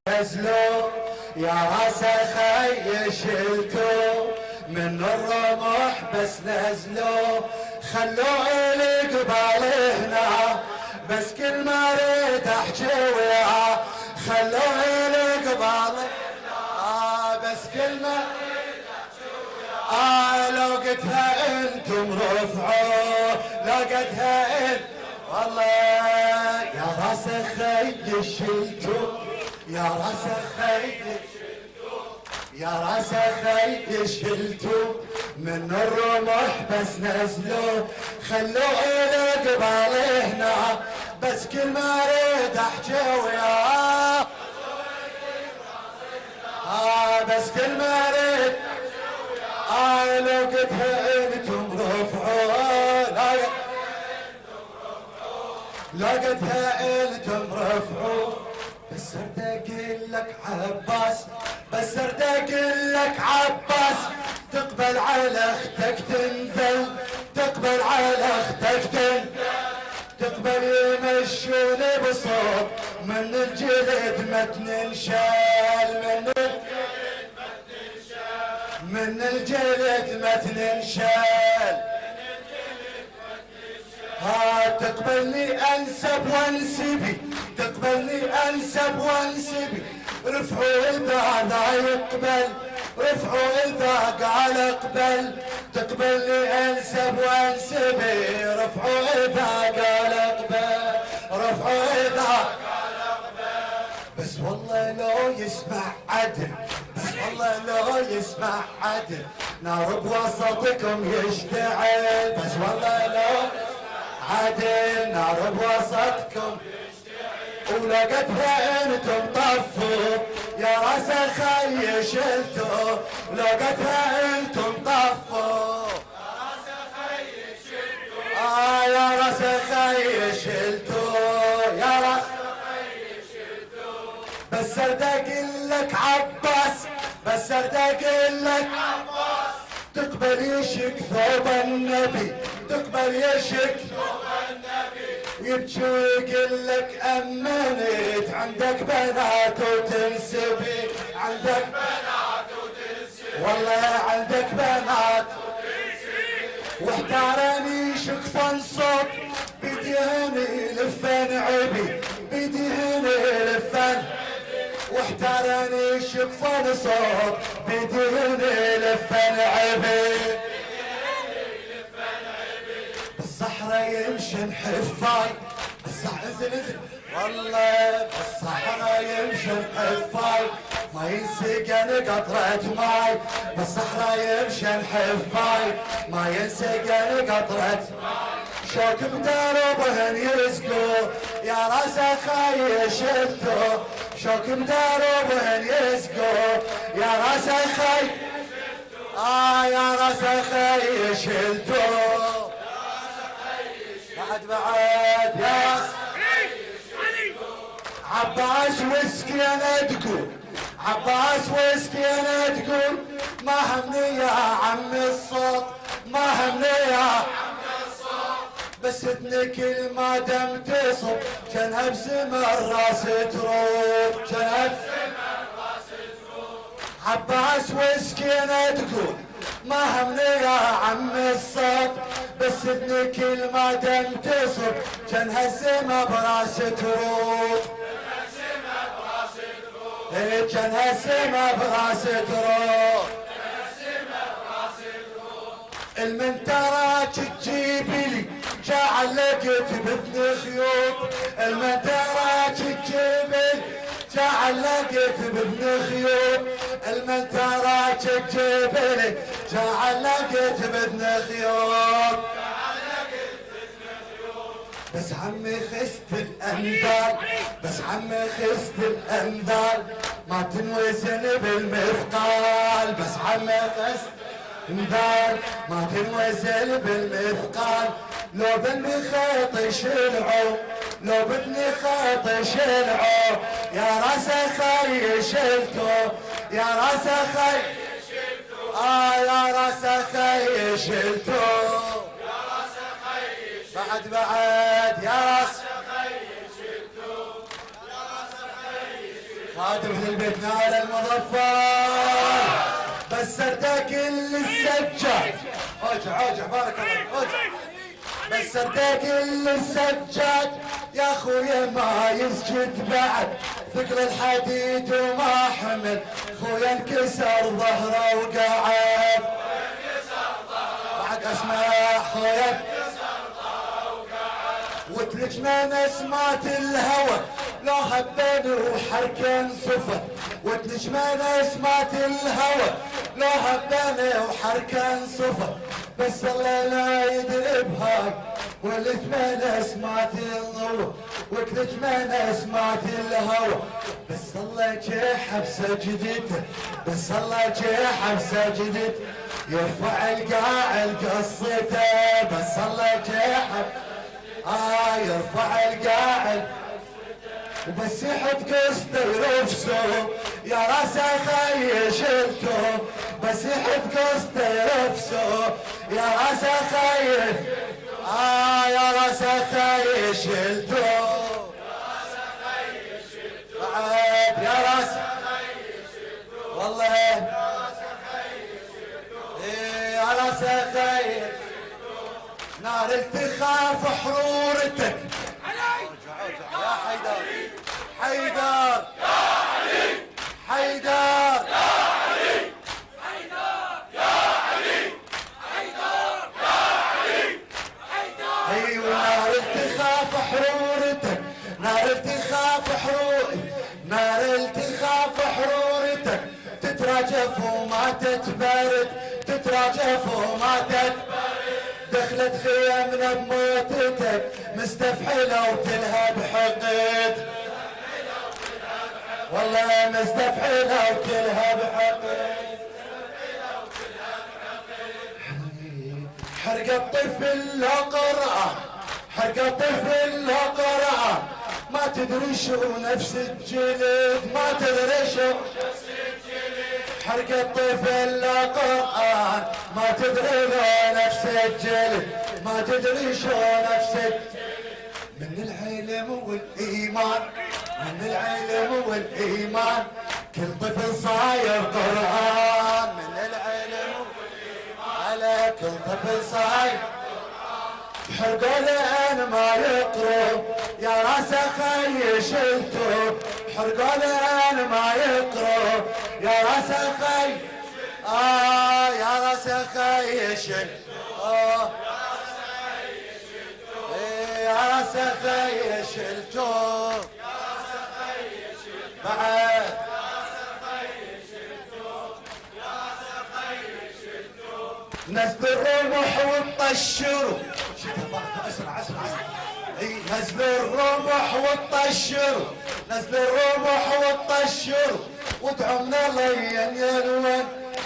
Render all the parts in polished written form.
نزلوا يا راس خي شلتوا من الرمح بس نزلوا خلوا الي قبال هنا بس كل ما اريد احكي وياه خلوا الي قبال بس كل ما اريد احكي وياه لو قلتها انتم رفعوا لو قلتها انتم والله يا راس خي شلتوا يا راس خي يا راس خي شلتوا من الرمح بس نزلوا خلوا الي قبال هنا بس كل ما اريد احكي وياه بس كل ما اريد لو قلتها انتم رفعوا لو قلتها انتم رفعوا بس صرت اقول لك عباس بس صرت اقول لك عباس تقبل على اختك تنزل تقبل على اختك تنزل تقبل يمشوني بصوت من الجلد ما تننشال من الجلد ما تننشال تقبلني انسب وانسبي تقبلني انسب وانسبي رفعوا اذا لا يقبل رفعوا اذا قال اقبل تقبلني انسب وانسبي رفعوا اذا قال اقبل رفعوا اذا قال اقبل بس والله لو يسمع عدل بس والله لو يسمع عدل نار بوسطكم يشتعل بس والله لو عدل نار بوسطكم ولقتها انتم طفوا يا راس خي شلتوا ولقتها انتم طفوا يا راس خي شلتوا يا راس خي شلتوا بس صرت اقول لك عباس بس صرت اقول لك عباس تقبل يشك ثوب النبي تقبل يشك ثوب النبي يبكي ويقول لك امنت عندك بنات وتنسبي عندك بنات وتنسبي والله عندك بنات وتنسبي واحتارني شقفا صوت بديهني لفن عبي بديهني لفن واحتارني شقفا صوت بديهني لفن عبي بالصحراء يمشي حفاي بالصحراء والله بالصحراء يمشي حفاي ما ينسقن قطرة ماي بالصحراء يمشي حفاي ما ينسقن قطرة شوك بدربهن يسقوا يا راس خي شلتوا شوك بدربهن يسقوا يا راس خي يا راس خي شلتوا بعد يا عباس وسكينة تقول عباس وسكينة تقول ما همني يا عم الصوت ما همني يا عم الصوت بس كل ما دم تصب كانها بسمر راس تروح كانها بسمر راس تروح عباس وسكينة تقول ما همني يا عم الصوت بس كل ما دم تصب كانها السما براس تروح كانها السما براس تروح المنتراك تجيب لي جعلقت بثني خيوط المنتراك تجيب لي جعلقت بثني خيوط المنتراك تجيب لي جعلقت بثني خيوط بس عمي خست الانذار بس عمي خست الانذار ما تنوزن بالمثقال بس عمي خست الانذار ما تنوزن بالمثقال لو بدني خيط شلعو لو بدني خيط شلعو يا راس خي شلتو يا راس خي شلتو يا راس خي شلتو بعد يا راس خادم في البيت نال المظفر بس سرده كل السجاد. اوجع بارك الله اوجع بس سرده كل السجاد يا خويا ما يسجد بعد ثقل الحديد وما حمل خويا انكسر ظهره وقعد بعد اسمع خويا وتلجنا نسمات الهوى لو هبان وحركن صفر وتلجنا نسمات الهوى لو هبان وحركن صفر بس الله لا يدري بهاي والثمان نسمات الضوء وتلجنا نسمات الهوى بس الله جيح بسجدته بس الله جيح بسجدته يرفع القاع قصته بس الله جيح يرفع القاعد وبس يحط قصته يرفسه يا راسه خي شلته بس يحط قصته يرفسه يا راسه خي يا راسه خي شلته بعد يا راسه والله يا راسه خي نار التخاف حرورتك يا حيدر حيدر يا علي حيدر يا علي حيدر يا علي حيدر يا علي حيدر ايوه نار التخاف حرورتك نار التخاف حرورتك نار التخاف حرورتك تتراجف وما تتبرد تتراجف وما تتبرد دخلت خيامنا بموتتك مستفحلة وتلهب حقد والله مستفحلة وتلهب حقد حرق الطفل لا قرعة حرق الطفل لا قرعة ما تدري شو نفس الجلد ما تدري شو حرق الطفل لا قرآن ما تدري لو نفس الجلد ما تدري شو نفس الجلد من العلم والإيمان من العلم والإيمان كل طفل صاير قرآن من العلم والإيمان على كل طفل صاير حرقوا لأن ما يقروا يا راسه خي شلتوا حرقوا لأن ما يقروا يا راسه خي يا راسه خي شلتوا يا راسه خي شلتوا بعد نزل الرمح والطشروا اسرع نزل الرمح والطشروا نزل الرمح والطشروا وادعوا من الله ينوين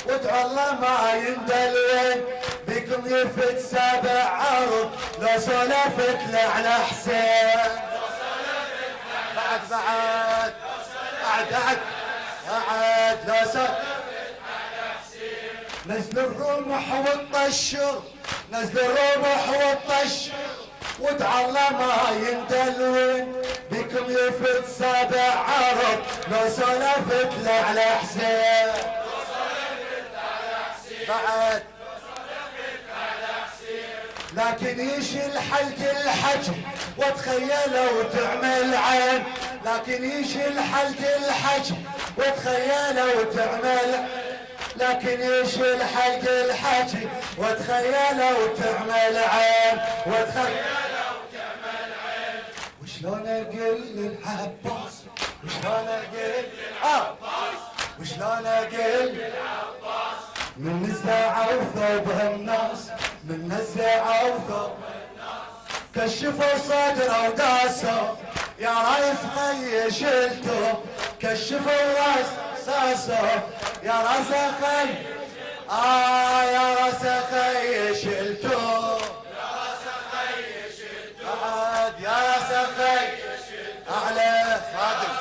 وادعوا الله ما يندلوين بكم يفت سابع عرض لو سولفت لعلى حسين بعد لو سولفت نزل الرمح والطشر نزل الرمح والطشر وادعى الله ما يندلون بكم يفت سابع عرض لو سولفت لعلى حسين بعد لكن يشيل حلق الحجم وتخيله وتعمل عين لكن يشيل حلق الحجم وتخيله وتعمل لكن يشيل حلق الحجم وتخيله وتعمل عين وتخيله وتعمل عين وشلون اقول للعباس وشلون اقول للعباس وشلون اقول للعباس من نزع وثوب الناس من نزع وثوب الناس كشفوا صدره وداسه يا رايف خي شلته كشفوا راس ساسه يا راس خي يا راس خي شلته يا راس خي شلته بعد يا راس خي اعلى خادم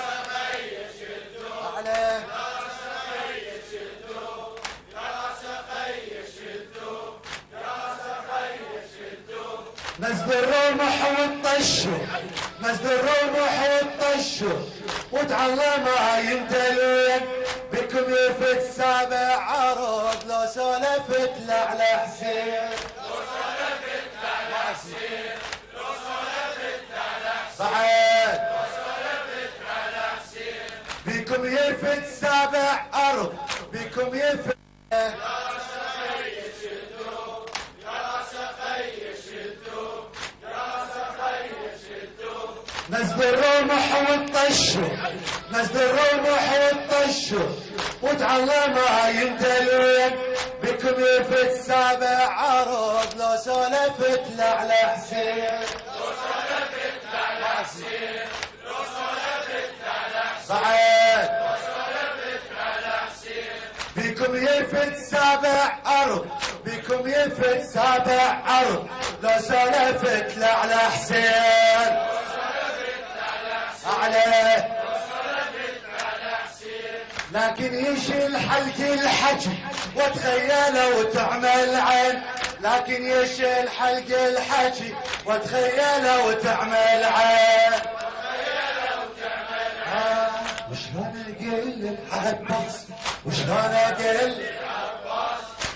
اعلى نزل الرمح والطشر نزل الرمح والطشر وتعلم ما يندلون بكم يفت سابع عرض لو سولفت لعلى حسين بعد بكم يفت سابع أرض بكم يفت نزل الرمح والطشوا نزل الرمح والطشوا وتعلم ما يندلون بكم يفت سابع عرض لو سولفت لعلى حسين بعد بكم يفت سابع أرض بكم يفت سابع أرض لو سولفت لعلى حسين عليه لكن يشيل حلق الحكي وتخيله وتعمل عين لكن يشيل حلق الحكي وتخيله وتعمل عين وشلون اقول عباس وشلون اقول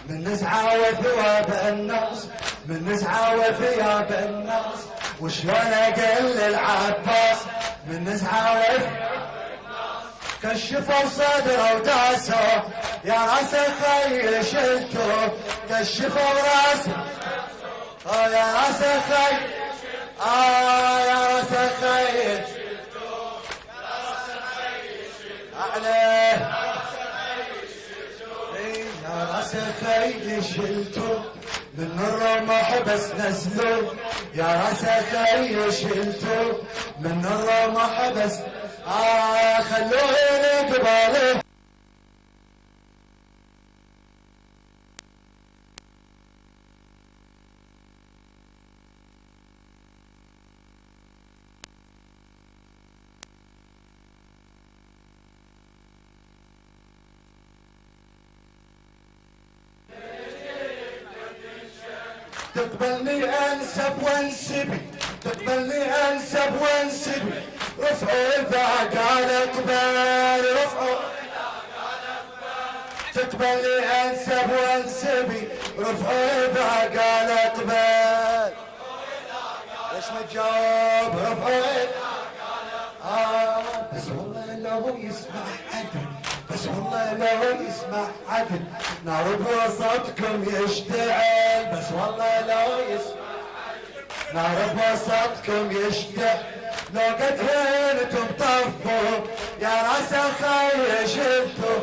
من نزعه وثواب الناس من نزعه وثياب الناس وشلون اقول العباس من نزعه وثياب كشفوا صدره وداسه يا راسه خي شلته كشفوا راسه يا راسه خي يا راسه خي عليه يا راسه خي شلته من الرمح بس نزلوا يا راسه خي شلته من الرمح بس خلوه لقباله تقبلني انسب وانسبي تقبلني انسب وانسبي رفعوا اذا قال اقبل رفعوا تقبلني انسب وانسبي رفعوا اذا قال اقبل ليش ما تجاوب رفعوا بس والله لو يسمع عدل بس والله لو يسمع عدل نار بوسطكم يشتعل بس والله لو يسمع عدل نار بوسطكم يشتعل لو قد هنتم طفوا يا راس خي شلتوا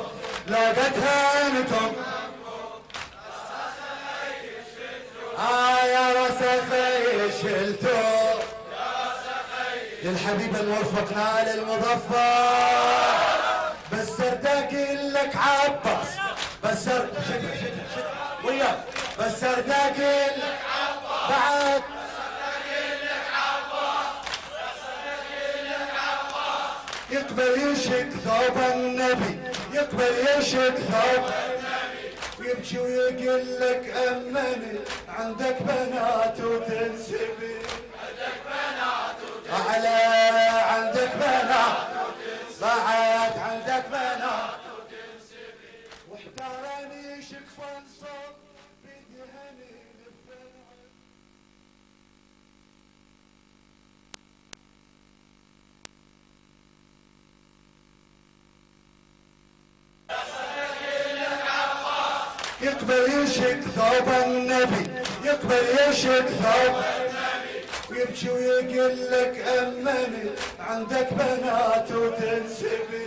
لو قد هنتم يا راس خي شلتوا للحبيب الموفقنا للمظفر بس سرداقي لك عباس بس وياك بس سرداقي لك عباس بعد يقبل يشك ثوب النبي يقبل يشك ثوب النبي ويبكي ويقول لك امني عندك بنات وتنسبي عندك بنات وتنسبي عندك بنات وتنسبي بعد عندك بنات وتنسبي واحتارني شك فانصب بيدي هني يقبل يشك ثوب النبي يقبل يشك ثوب النبي ويبكي ويقول لك امني عندك بنات وتنسبي